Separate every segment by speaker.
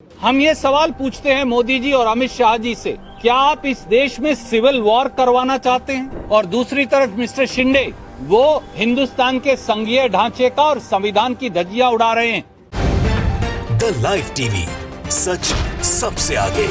Speaker 1: हम ये सवाल पूछते हैं मोदी जी और अमित शाह जी से, क्या आप इस देश में सिविल वॉर करवाना चाहते हैं? और दूसरी तरफ मिस्टर शिंदे, वो हिंदुस्तान के संघीय ढांचे का और संविधान की धज्जियां उड़ा रहे हैं।
Speaker 2: द लाइव टीवी, सच सबसे आगे।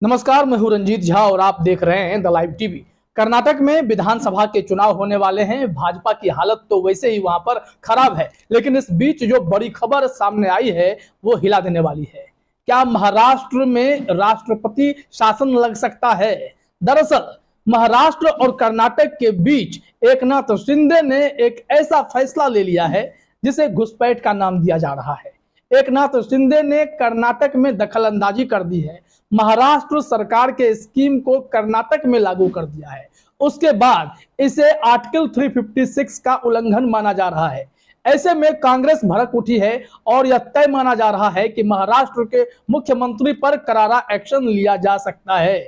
Speaker 3: नमस्कार, मैं हूं रंजीत झा और आप देख रहे हैं द लाइव टीवी। कर्नाटक में विधानसभा के चुनाव होने वाले हैं। भाजपा की हालत तो वैसे ही वहां पर खराब है, लेकिन इस बीच जो बड़ी खबर सामने आई है वो हिला देने वाली है। क्या महाराष्ट्र में राष्ट्रपति शासन लग सकता है? दरअसल महाराष्ट्र और कर्नाटक के बीच एकनाथ शिंदे ने एक ऐसा फैसला ले लिया है जिसे घुसपैठ का नाम दिया जा रहा है। एकनाथ शिंदे ने कर्नाटक में दखलंदाजी कर दी है। महाराष्ट्र सरकार के स्कीम को कर्नाटक में लागू कर दिया है। उसके बाद इसे आर्टिकल 356 का उल्लंघन माना जा रहा है। ऐसे में कांग्रेस भड़क उठी है और यह तय माना जा रहा है कि महाराष्ट्र के मुख्यमंत्री पर करारा एक्शन लिया जा सकता है।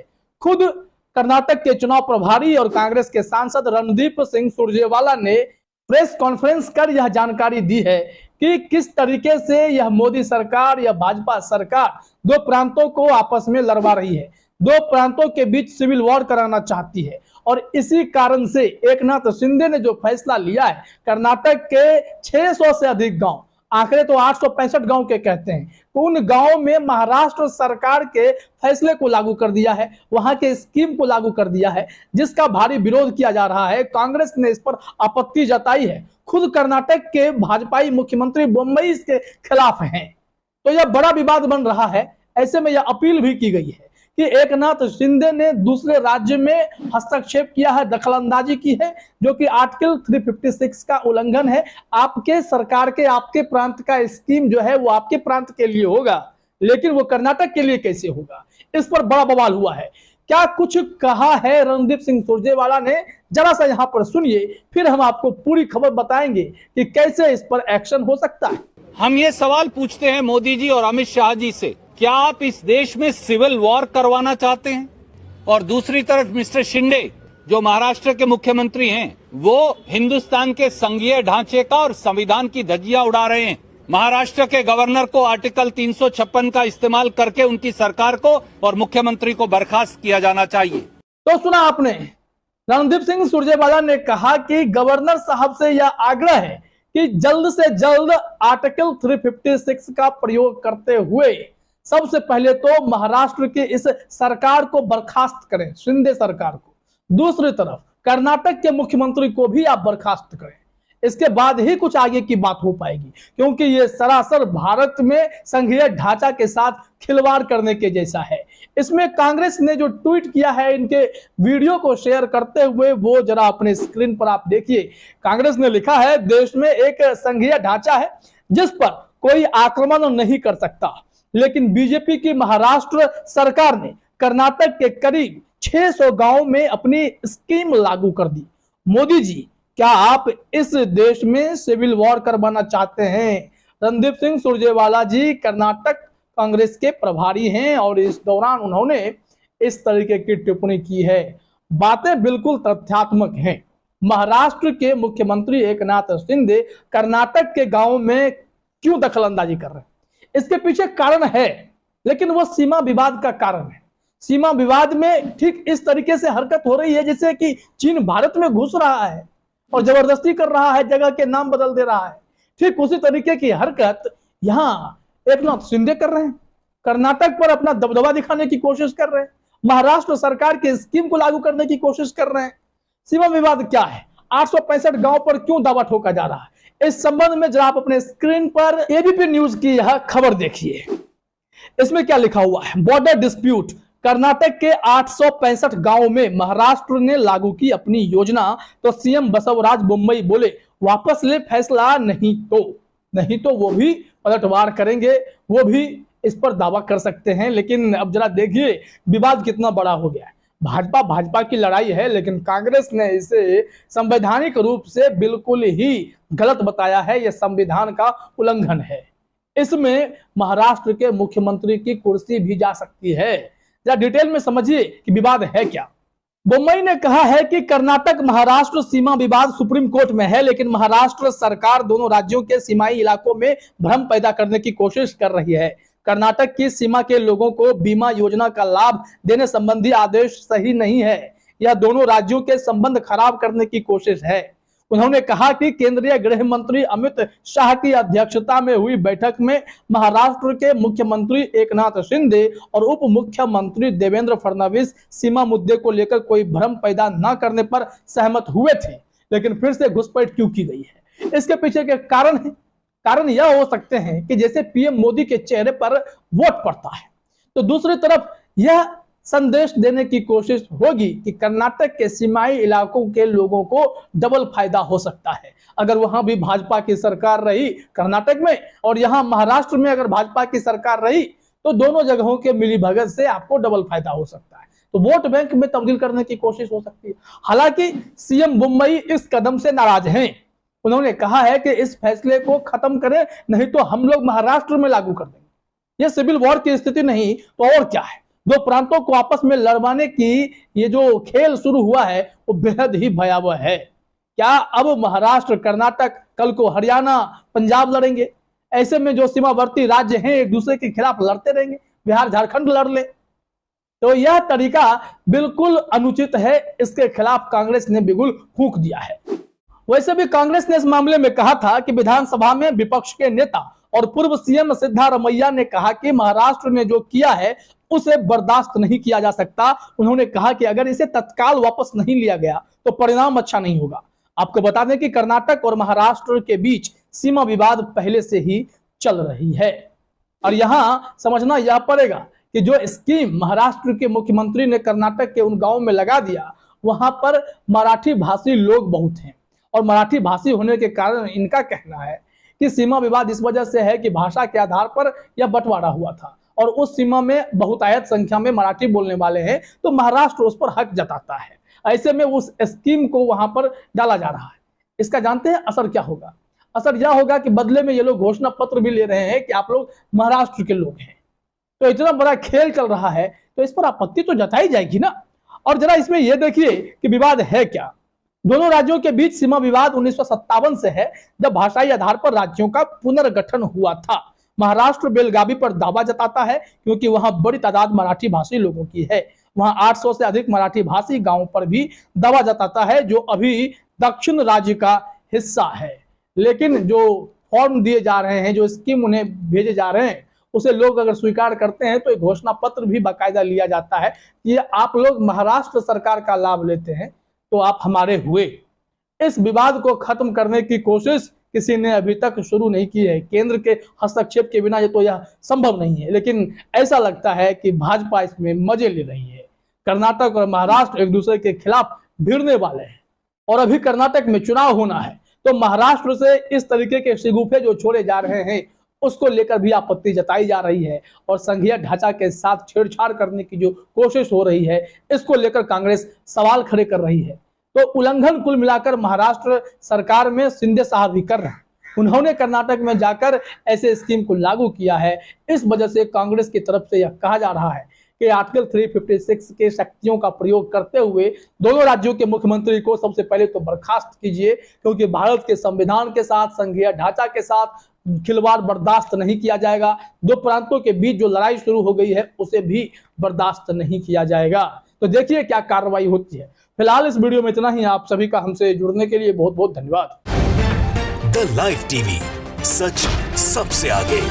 Speaker 3: खुद कर्नाटक के चुनाव प्रभारी और कांग्रेस के सांसद रणदीप सिंह सुरजेवाला ने प्रेस कॉन्फ्रेंस कर यह जानकारी दी है कि किस तरीके से यह मोदी सरकार या भाजपा सरकार दो प्रांतों को आपस में लड़वा रही है, दो प्रांतों के बीच सिविल वॉर कराना चाहती है। और इसी कारण से एकनाथ शिंदे ने जो फैसला लिया है, कर्नाटक के 600 से अधिक गांव, आंकड़े तो 865 गांव के कहते हैं, तो उन गांवों में महाराष्ट्र सरकार के फैसले को लागू कर दिया है, वहां के स्कीम को लागू कर दिया है, जिसका भारी विरोध किया जा रहा है। कांग्रेस ने इस पर आपत्ति जताई है। खुद कर्नाटक के भाजपाई मुख्यमंत्री बम्बई इसके खिलाफ हैं। तो यह बड़ा विवाद बन रहा है। ऐसे में यह अपील भी की गई है कि एकनाथ शिंदे ने दूसरे राज्य में हस्तक्षेप किया है, दखलंदाजी की है, जो कि आर्टिकल 356 का उल्लंघन है। आपके सरकार के, आपके प्रांत का स्कीम जो है वो आपके प्रांत के लिए होगा, लेकिन वो कर्नाटक के लिए कैसे होगा? इस पर बड़ा बवाल हुआ है। क्या कुछ कहा है रणदीप सिंह सुरजेवाला ने, जरा सा यहाँ पर सुनिए, फिर हम आपको पूरी खबर बताएंगे कि कैसे इस पर एक्शन हो सकता है।
Speaker 1: हम ये सवाल पूछते हैं मोदी जी और अमित शाह जी से, क्या आप इस देश में सिविल वॉर करवाना चाहते हैं? और दूसरी तरफ मिस्टर शिंदे, जो महाराष्ट्र के मुख्यमंत्री हैं, वो हिंदुस्तान के संघीय ढांचे का और संविधान की धज्जियां उड़ा रहे हैं। महाराष्ट्र के गवर्नर को आर्टिकल 356 का इस्तेमाल करके उनकी सरकार को और मुख्यमंत्री को बर्खास्त किया जाना चाहिए।
Speaker 3: तो सुना आपने, रणदीप सिंह सुरजेवाला ने कहा कि गवर्नर साहब से यह आग्रह है कि जल्द से जल्द आर्टिकल 356 का प्रयोग करते हुए सबसे पहले तो महाराष्ट्र की इस सरकार को बर्खास्त करें, शिंदे सरकार को। दूसरी तरफ कर्नाटक के मुख्यमंत्री को भी आप बर्खास्त करें। इसके बाद ही कुछ आगे की बात हो पाएगी, क्योंकि ये सरासर भारत में संघीय ढांचा के साथ खिलवाड़ करने के जैसा है। इसमें कांग्रेस ने जो ट्वीट किया है, इनके वीडियो को शेयर करते हुए, वो जरा अपने स्क्रीन पर आप देखिए। कांग्रेस ने लिखा है, देश में एक संघीय ढांचा है जिस पर कोई आक्रमण नहीं कर सकता, लेकिन बीजेपी की महाराष्ट्र सरकार ने कर्नाटक के करीब 600 गांवों में अपनी स्कीम लागू कर दी। मोदी जी, क्या आप इस देश में सिविल वॉर करवाना चाहते हैं? रणदीप सिंह सुरजेवाला जी कर्नाटक कांग्रेस के प्रभारी हैं और इस दौरान उन्होंने इस तरीके की टिप्पणी की है। बातें बिल्कुल तथ्यात्मक हैं। महाराष्ट्र के मुख्यमंत्री एकनाथ शिंदे कर्नाटक के गांवों में क्यों दखलंदाजी कर रहे हैं? इसके पीछे कारण है, लेकिन वो सीमा विवाद का कारण है। सीमा विवाद में ठीक इस तरीके से हरकत हो रही है जैसे कि चीन भारत में घुस रहा है और जबरदस्ती कर रहा है, जगह के नाम बदल दे रहा है। ठीक उसी तरीके की हरकत यहाँ एकनाथ शिंदे कर रहे हैं। कर्नाटक पर अपना दबदबा दिखाने की कोशिश कर रहे हैं, महाराष्ट्र सरकार के स्कीम को लागू करने की कोशिश कर रहे हैं। सीमा विवाद क्या है? 865 गांव पर क्यों दावा ठोका जा रहा है? इस संबंध में जरा आप अपने स्क्रीन पर एबीपी न्यूज की यह खबर देखिए। इसमें क्या लिखा हुआ है? बॉर्डर डिस्प्यूट, कर्नाटक के 865 गांवों में महाराष्ट्र ने लागू की अपनी योजना, तो सीएम बसवराज बोम्मई बोले वापस ले फैसला, नहीं तो वो भी पलटवार करेंगे, वो भी इस पर दावा कर सकते हैं। लेकिन अब जरा देखिए विवाद कितना बड़ा हो गया है। भाजपा की लड़ाई है, लेकिन कांग्रेस ने इसे संवैधानिक रूप से बिल्कुल ही गलत बताया है। यह संविधान का उल्लंघन है। इसमें महाराष्ट्र के मुख्यमंत्री की कुर्सी भी जा सकती है। जरा डिटेल में समझिए कि विवाद है क्या। बोम्मई ने कहा है कि कर्नाटक महाराष्ट्र सीमा विवाद सुप्रीम कोर्ट में है, लेकिन महाराष्ट्र सरकार दोनों राज्यों के सीमाई इलाकों में भ्रम पैदा करने की कोशिश कर रही है। कर्नाटक की सीमा के लोगों को बीमा योजना का लाभ देने संबंधी आदेश सही नहीं है, यह दोनों राज्यों के संबंध खराब करने की कोशिश है। उन्होंने कहा कि केंद्रीय गृह मंत्री अमित शाह की अध्यक्षता में हुई बैठक में महाराष्ट्र के मुख्यमंत्री एकनाथ शिंदे और उप मुख्यमंत्री देवेंद्र फडणवीस सीमा मुद्दे को लेकर कोई भ्रम पैदा न करने पर सहमत हुए थे, लेकिन फिर से घुसपैठ क्यों की गई है? इसके पीछे के कारण यह हो सकते हैं कि जैसे पीएम मोदी के चेहरे पर वोट पड़ता है, तो दूसरी तरफ यह संदेश देने की कोशिश होगी कि कर्नाटक के सीमाई इलाकों के लोगों को डबल फायदा हो सकता है। अगर वहां भी भाजपा की सरकार रही कर्नाटक में और यहां महाराष्ट्र में अगर भाजपा की सरकार रही, तो दोनों जगहों के मिलीभगत से आपको डबल फायदा हो सकता है, तो वोट बैंक में तब्दील करने की कोशिश हो सकती है। हालांकि सीएम मुंबई इस कदम से नाराज हैं। उन्होंने कहा है कि इस फैसले को खत्म करें, नहीं तो हम लोग महाराष्ट्र में लागू कर देंगे। यह सिविल वॉर की स्थिति नहीं तो और क्या है। दो प्रांतों को आपस में लड़वाने की ये जो खेल शुरू हुआ है वो बेहद ही भयावह है। क्या अब महाराष्ट्र, कर्नाटक, कल को हरियाणा, पंजाब लड़ेंगे? ऐसे में जो सीमावर्ती राज्य हैं एक दूसरे के खिलाफ लड़ते रहेंगे, बिहार झारखंड लड़ ले, तो यह तरीका बिल्कुल अनुचित है। इसके खिलाफ कांग्रेस ने बिगुल फूंक दिया है। वैसे भी कांग्रेस ने इस मामले में कहा था कि विधानसभा में विपक्ष के नेता और पूर्व सीएम सिद्धारमैया ने कहा कि महाराष्ट्र ने जो किया है उसे बर्दाश्त नहीं किया जा सकता। उन्होंने कहा कि अगर इसे तत्काल वापस नहीं लिया गया तो परिणाम अच्छा नहीं होगा। आपको बता दें कि कर्नाटक और महाराष्ट्र के बीच सीमा विवाद पहले से ही चल रही है और यहां समझना यह पड़ेगा कि जो स्कीम महाराष्ट्र के मुख्यमंत्री ने कर्नाटक के उन गांवों में लगा दिया, वहां पर मराठी भाषी लोग बहुत हैं और मराठी भाषी होने के कारण इनका कहना है कि सीमा विवाद इस वजह से है कि भाषा के आधार पर यह बंटवारा हुआ था और उस सीमा में बहुतायत संख्या में मराठी बोलने वाले हैं, तो महाराष्ट्र उस पर हक जताता है। ऐसे में उस स्कीम को वहां पर डाला जा रहा है। इसका जानते हैं असर क्या होगा? असर यह होगा कि बदले में ये लोग घोषणा पत्र भी ले रहे हैं कि आप लोग महाराष्ट्र के लोग हैं। तो इतना बड़ा खेल चल रहा है तो इस पर आपत्ति तो जताई जाएगी ना। और जरा इसमें यह देखिए कि विवाद है क्या। दोनों राज्यों के बीच सीमा विवाद 1957 से है, जब भाषाई आधार पर राज्यों का पुनर्गठन हुआ था। महाराष्ट्र बेलगावी पर दावा जताता है क्योंकि वहां बड़ी तादाद मराठी भाषी लोगों की है। वहां 800 से अधिक मराठी भाषी गांवों पर भी दावा जताता है जो अभी दक्षिण राज्य का हिस्सा है। लेकिन जो फॉर्म दिए जा रहे हैं, जो स्कीम उन्हें भेजे जा रहे हैं, उसे लोग अगर स्वीकार करते हैं तो एक घोषणा पत्र भी बाकायदा लिया जाता है कि आप लोग महाराष्ट्र सरकार का लाभ लेते हैं तो आप हमारे हुए। इस विवाद को खत्म करने की कोशिश किसी ने अभी तक शुरू नहीं की है। केंद्र के हस्तक्षेप के बिना ये तो यह संभव नहीं है, लेकिन ऐसा लगता है कि भाजपा इसमें मजे ले रही है। कर्नाटक और महाराष्ट्र एक दूसरे के खिलाफ भिड़ने वाले हैं और अभी कर्नाटक में चुनाव होना है, तो महाराष्ट्र से इस तरीके के शिगुफे जो छोड़े जा रहे हैं उसको लेकर भी आपत्ति जताई जा रही है और संघीय ढांचा के साथ छेड़छाड़ करने की जो कोशिश हो रही है, इसको लेकर कांग्रेस सवाल खड़े कर रही है। तो उल्लंघन कुल मिलाकर महाराष्ट्र सरकार में शिंदे साहब भी कर रहे हैं। उन्होंने कर्नाटक में जाकर ऐसे स्कीम को लागू किया है। इस वजह से कांग्रेस की तरफ से यह कहा जा रहा है कि आर्टिकल 356 के शक्तियों का प्रयोग करते हुए दोनों राज्यों के मुख्यमंत्री को सबसे पहले तो बर्खास्त कीजिए, क्योंकि भारत के संविधान के साथ, संघीय ढांचा के साथ खिलवाड़ बर्दाश्त नहीं किया जाएगा। दो प्रांतों के बीच जो लड़ाई शुरू हो गई है उसे भी बर्दाश्त नहीं किया जाएगा। तो देखिए क्या कार्रवाई होती है। फिलहाल इस वीडियो में इतना ही। आप सभी का हमसे जुड़ने के लिए बहुत बहुत धन्यवाद।
Speaker 2: द लाइव टीवी, सच सबसे आगे।